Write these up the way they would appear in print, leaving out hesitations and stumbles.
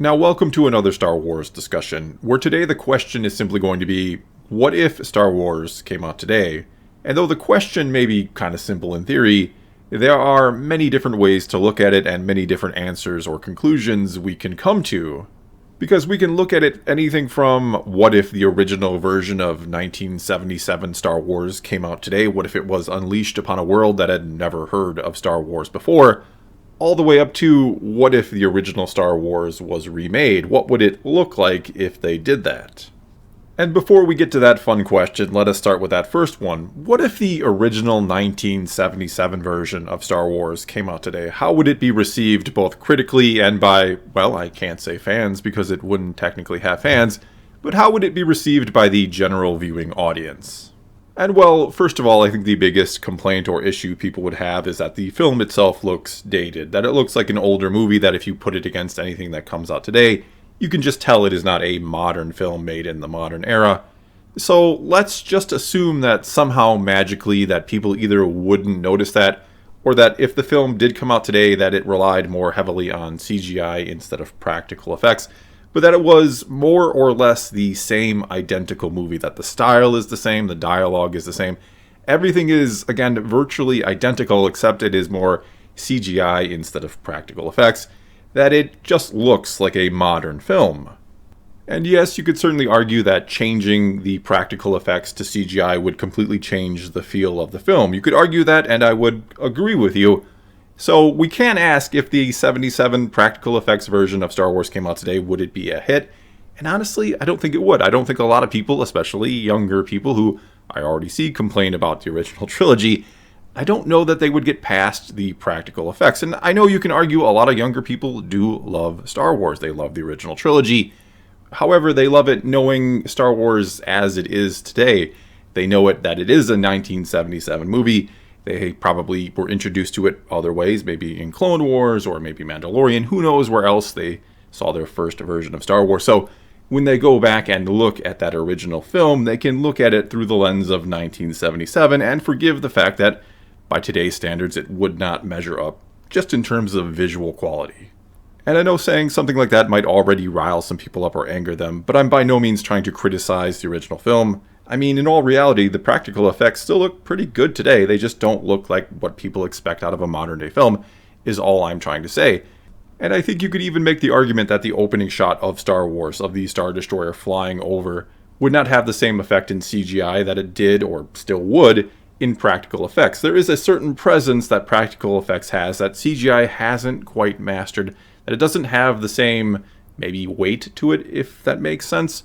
Now, welcome to another Star Wars discussion, where today the question is simply going to be, what if Star Wars came out today? And though the question may be kind of simple in theory, there are many different ways to look at it and many different answers or conclusions we can come to. Because we can look at it anything from, what if the original version of 1977 Star Wars came out today? What if it was unleashed upon a world that had never heard of Star Wars before? All the way up to, what if the original Star Wars was remade? What would it look like if they did that? And before we get to that fun question, let us start with that first one. What if the original 1977 version of Star Wars came out today? How would it be received both critically and by, well, I can't say fans because it wouldn't technically have fans, but how would it be received by the general viewing audience? And well, first of all, I think the biggest complaint or issue people would have is that the film itself looks dated, that it looks like an older movie that if you put it against anything that comes out today, you can just tell it is not a modern film made in the modern era. So let's just assume that somehow magically that people either wouldn't notice that, or that if the film did come out today that it relied more heavily on CGI instead of practical effects, but that it was more or less the same identical movie, that the style is the same, the dialogue is the same. Everything is, again, virtually identical, except it is more CGI instead of practical effects, that it just looks like a modern film. And yes, you could certainly argue that changing the practical effects to CGI would completely change the feel of the film. You could argue that, and I would agree with you. So we can ask, if the 77 practical effects version of Star Wars came out today, would it be a hit? And honestly, I don't think it would. I don't think a lot of people, especially younger people who I already see complain about the original trilogy, I don't know that they would get past the practical effects. And I know you can argue a lot of younger people do love Star Wars. They love the original trilogy. However, they love it knowing Star Wars as it is today. They know it that it is a 1977 movie. They probably were introduced to it other ways, maybe in Clone Wars or maybe Mandalorian. Who knows where else they saw their first version of Star Wars. So when they go back and look at that original film, they can look at it through the lens of 1977 and forgive the fact that by today's standards it would not measure up just in terms of visual quality. And I know saying something like that might already rile some people up or anger them, but I'm by no means trying to criticize the original film. I mean, in all reality, the practical effects still look pretty good today. They just don't look like what people expect out of a modern-day film, is all I'm trying to say. And I think you could even make the argument that the opening shot of Star Wars, of the Star Destroyer flying over, would not have the same effect in CGI that it did, or still would, in practical effects. There is a certain presence that practical effects has that CGI hasn't quite mastered, that it doesn't have the same, maybe, weight to it, if that makes sense.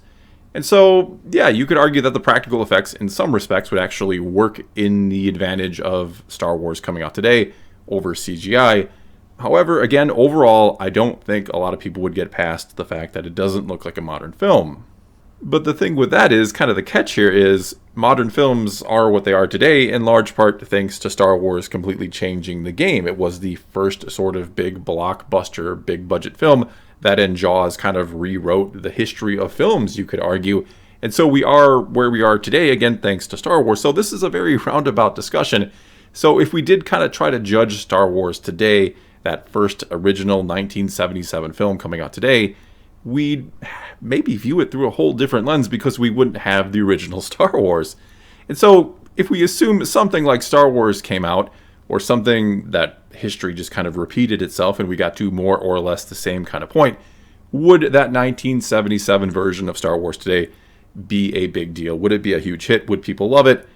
And so, yeah, you could argue that the practical effects in some respects would actually work in the advantage of Star Wars coming out today over CGI. However, again, overall, I don't think a lot of people would get past the fact that it doesn't look like a modern film. But the thing with that is, kind of the catch here is, modern films are what they are today in large part thanks to Star Wars completely changing the game. It was the first sort of big blockbuster, big budget film that in Jaws kind of rewrote the history of films, you could argue. And so we are where we are today, again, thanks to Star Wars. So this is a very roundabout discussion. So if we did kind of try to judge Star Wars today, that first original 1977 film coming out today, we'd maybe view it through a whole different lens because we wouldn't have the original Star Wars. And so if we assume something like Star Wars came out, or something that history just kind of repeated itself and we got to more or less the same kind of point, would that 1977 version of Star Wars today be a big deal? Would it be a huge hit? Would people love it?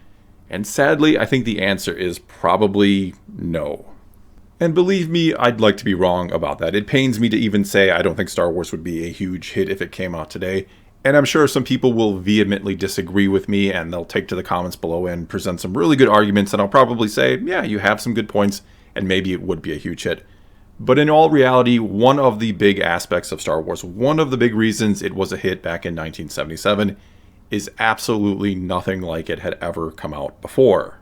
And sadly, I think the answer is probably no. And believe me, I'd like to be wrong about that. It pains me to even say I don't think Star Wars would be a huge hit if it came out today. And I'm sure some people will vehemently disagree with me, and they'll take to the comments below and present some really good arguments, and I'll probably say, yeah, you have some good points, and maybe it would be a huge hit. But in all reality, one of the big aspects of Star Wars, one of the big reasons it was a hit back in 1977, is absolutely nothing like it had ever come out before.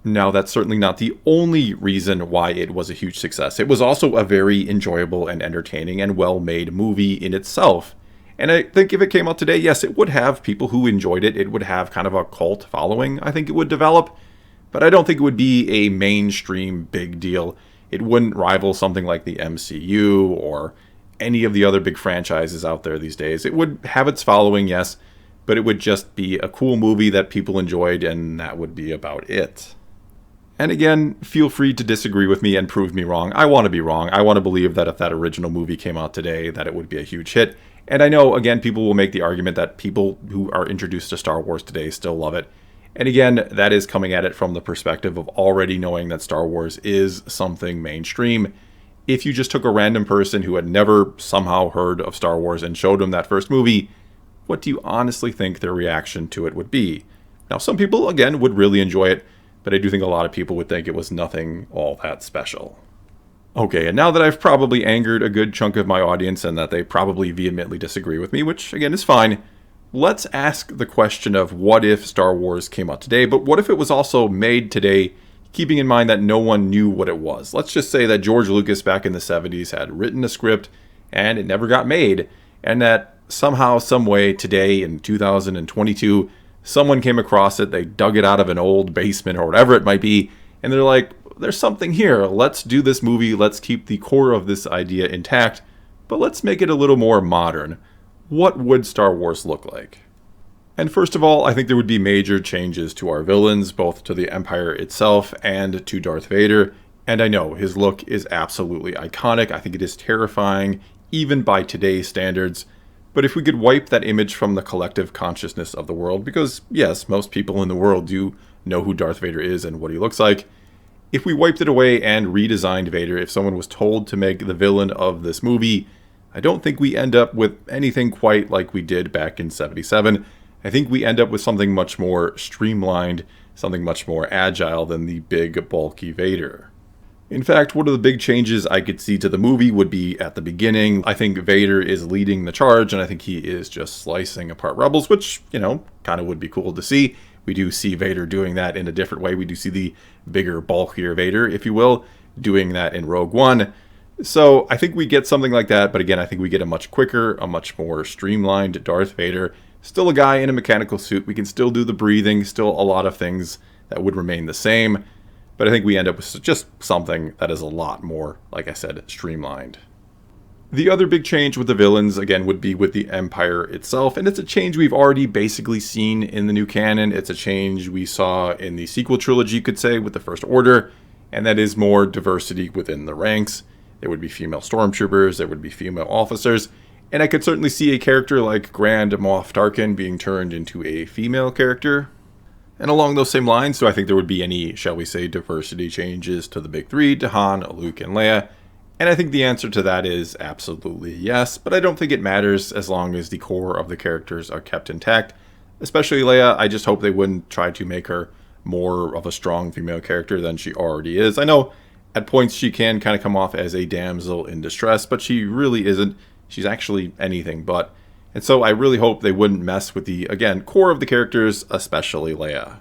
Now, that's certainly not the only reason why it was a huge success. It was also a very enjoyable and entertaining and well-made movie in itself. And I think if it came out today, yes, it would have people who enjoyed it. It would have kind of a cult following, I think it would develop. But I don't think it would be a mainstream big deal. It wouldn't rival something like the MCU or any of the other big franchises out there these days. It would have its following, yes, but it would just be a cool movie that people enjoyed, and that would be about it. And again, feel free to disagree with me and prove me wrong. I want to be wrong. I want to believe that if that original movie came out today, that it would be a huge hit. And I know, again, people will make the argument that people who are introduced to Star Wars today still love it. And again, that is coming at it from the perspective of already knowing that Star Wars is something mainstream. If you just took a random person who had never somehow heard of Star Wars and showed them that first movie, what do you honestly think their reaction to it would be? Now, some people, again, would really enjoy it, but I do think a lot of people would think it was nothing all that special. Okay, and now that I've probably angered a good chunk of my audience and that they probably vehemently disagree with me, which again is fine, let's ask the question of what if Star Wars came out today, but what if it was also made today, keeping in mind that no one knew what it was? Let's just say that George Lucas back in the 70s had written a script and it never got made, and that somehow, some way, today in 2022, someone came across it, they dug it out of an old basement or whatever it might be, and they're like, there's something here, let's do this movie, let's keep the core of this idea intact, but let's make it a little more modern. What would Star Wars look like? And first of all, I think there would be major changes to our villains, both to the Empire itself and to Darth Vader. And I know, his look is absolutely iconic, I think it is terrifying, even by today's standards. But if we could wipe that image from the collective consciousness of the world, because yes, most people in the world do know who Darth Vader is and what he looks like, if we wiped it away and redesigned Vader, if someone was told to make the villain of this movie, I don't think we end up with anything quite like we did back in '77. I think we end up with something much more streamlined, something much more agile than the big, bulky Vader. In fact, one of the big changes I could see to the movie would be at the beginning. I think Vader is leading the charge, and I think he is just slicing apart rebels, which, kind of would be cool to see. We do see Vader doing that in a different way. We do see the bigger, bulkier Vader, if you will, doing that in Rogue One. So I think we get something like that, but again, I think we get a much quicker, a much more streamlined Darth Vader. Still a guy in a mechanical suit. We can still do the breathing, still a lot of things that would remain the same. But I think we end up with just something that is a lot more, like I said, streamlined. The other big change with the villains, again, would be with the Empire itself. And it's a change we've already basically seen in the new canon. It's a change we saw in the sequel trilogy, you could say, with the First Order. And that is more diversity within the ranks. There would be female stormtroopers, there would be female officers. And I could certainly see a character like Grand Moff Tarkin being turned into a female character. And along those same lines, do I think there would be any, shall we say, diversity changes to the big three, to Han, Luke, and Leia? And I think the answer to that is absolutely yes, but I don't think it matters as long as the core of the characters are kept intact. Especially Leia, I just hope they wouldn't try to make her more of a strong female character than she already is. I know at points she can kind of come off as a damsel in distress, but she really isn't. She's actually anything but. And so I really hope they wouldn't mess with the, again, core of the characters, especially Leia.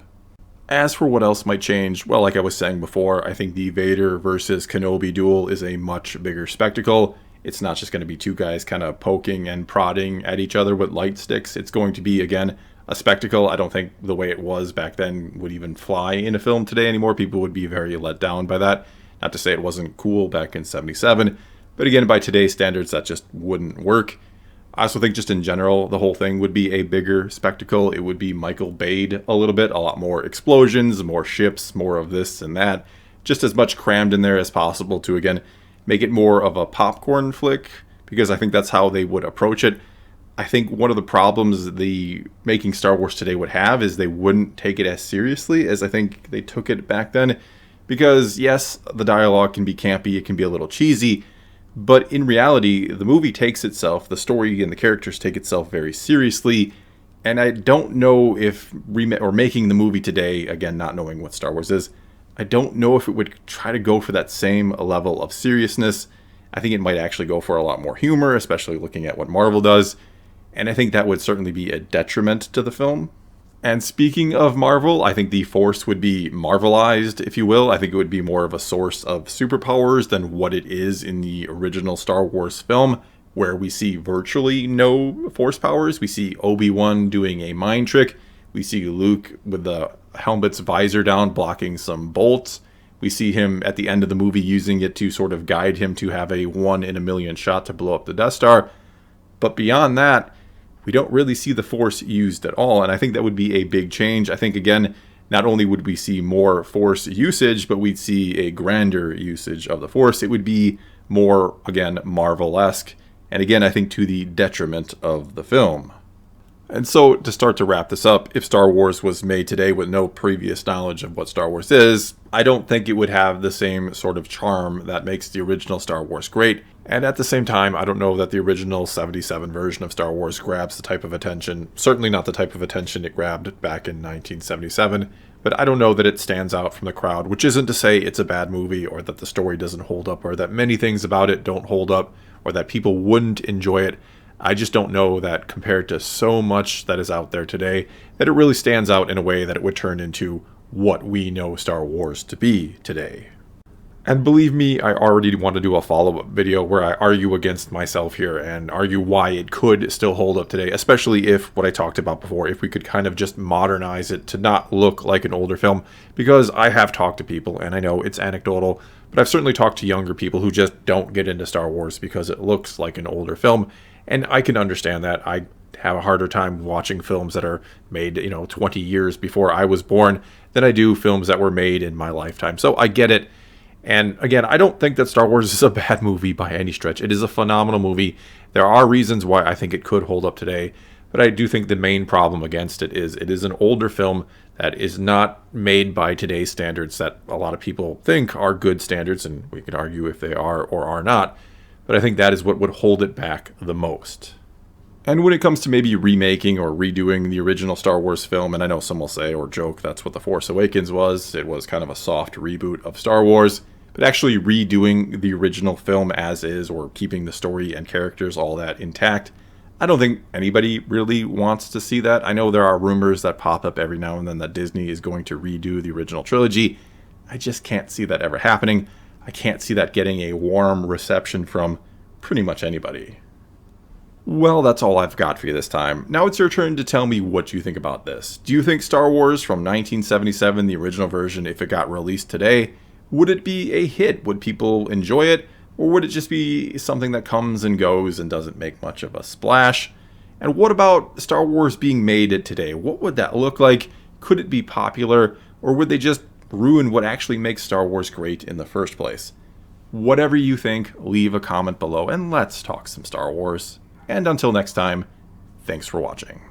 As for what else might change, well, like I was saying before, I think the Vader versus Kenobi duel is a much bigger spectacle. It's not just going to be two guys kind of poking and prodding at each other with light sticks. It's going to be, again, a spectacle. I don't think the way it was back then would even fly in a film today anymore. People would be very let down by that. Not to say it wasn't cool back in '77, but again, by today's standards, that just wouldn't work. I also think just in general, the whole thing would be a bigger spectacle. It would be Michael Bay'd a little bit, a lot more explosions, more ships, more of this and that. Just as much crammed in there as possible to, again, make it more of a popcorn flick, because I think that's how they would approach it. I think one of the problems the making Star Wars today would have is they wouldn't take it as seriously as I think they took it back then. Because, yes, the dialogue can be campy, it can be a little cheesy, but in reality, the movie takes itself, the story and the characters take itself very seriously, and I don't know if making the movie today, again, not knowing what Star Wars is, I don't know if it would try to go for that same level of seriousness. I think it might actually go for a lot more humor, especially looking at what Marvel does, and I think that would certainly be a detriment to the film. And speaking of Marvel, I think the Force would be Marvelized, if you will. I think it would be more of a source of superpowers than what it is in the original Star Wars film, where we see virtually no Force powers. We see Obi-Wan doing a mind trick. We see Luke with the helmet's visor down blocking some bolts. We see him at the end of the movie using it to sort of guide him to have a 1 in a million shot to blow up the Death Star. But beyond that, we don't really see the Force used at all, and I think that would be a big change. I think, again, not only would we see more Force usage, but we'd see a grander usage of the Force. It would be more, again, Marvel-esque, and again, I think to the detriment of the film. And so, to start to wrap this up, if Star Wars was made today with no previous knowledge of what Star Wars is, I don't think it would have the same sort of charm that makes the original Star Wars great. And at the same time, I don't know that the original 77 version of Star Wars grabs the type of attention, certainly not the type of attention it grabbed back in 1977, but I don't know that it stands out from the crowd, which isn't to say it's a bad movie or that the story doesn't hold up or that many things about it don't hold up or that people wouldn't enjoy it. I just don't know that compared to so much that is out there today, that it really stands out in a way that it would turn into what we know Star Wars to be today. And believe me, I already want to do a follow-up video where I argue against myself here and argue why it could still hold up today, especially if, what I talked about before, if we could kind of just modernize it to not look like an older film, because I have talked to people, and I know it's anecdotal, but I've certainly talked to younger people who just don't get into Star Wars because it looks like an older film, and I can understand that. I have a harder time watching films that are made, 20 years before I was born than I do films that were made in my lifetime, so I get it. And again, I don't think that Star Wars is a bad movie by any stretch. It is a phenomenal movie. There are reasons why I think it could hold up today, but I do think the main problem against it is an older film that is not made by today's standards that a lot of people think are good standards, and we can argue if they are or are not, but I think that is what would hold it back the most. And when it comes to maybe remaking or redoing the original Star Wars film, and I know some will say or joke that's what The Force Awakens was, it was kind of a soft reboot of Star Wars, but actually redoing the original film as is, or keeping the story and characters, all that intact, I don't think anybody really wants to see that. I know there are rumors that pop up every now and then that Disney is going to redo the original trilogy. I just can't see that ever happening. I can't see that getting a warm reception from pretty much anybody. Well, that's all I've got for you this time. Now it's your turn to tell me what you think about this. Do you think Star Wars from 1977, the original version, if it got released today, would it be a hit? Would people enjoy it? Or would it just be something that comes and goes and doesn't make much of a splash? And what about Star Wars being made today? What would that look like? Could it be popular? Or would they just ruin what actually makes Star Wars great in the first place? Whatever you think, leave a comment below and let's talk some Star Wars. And until next time, thanks for watching.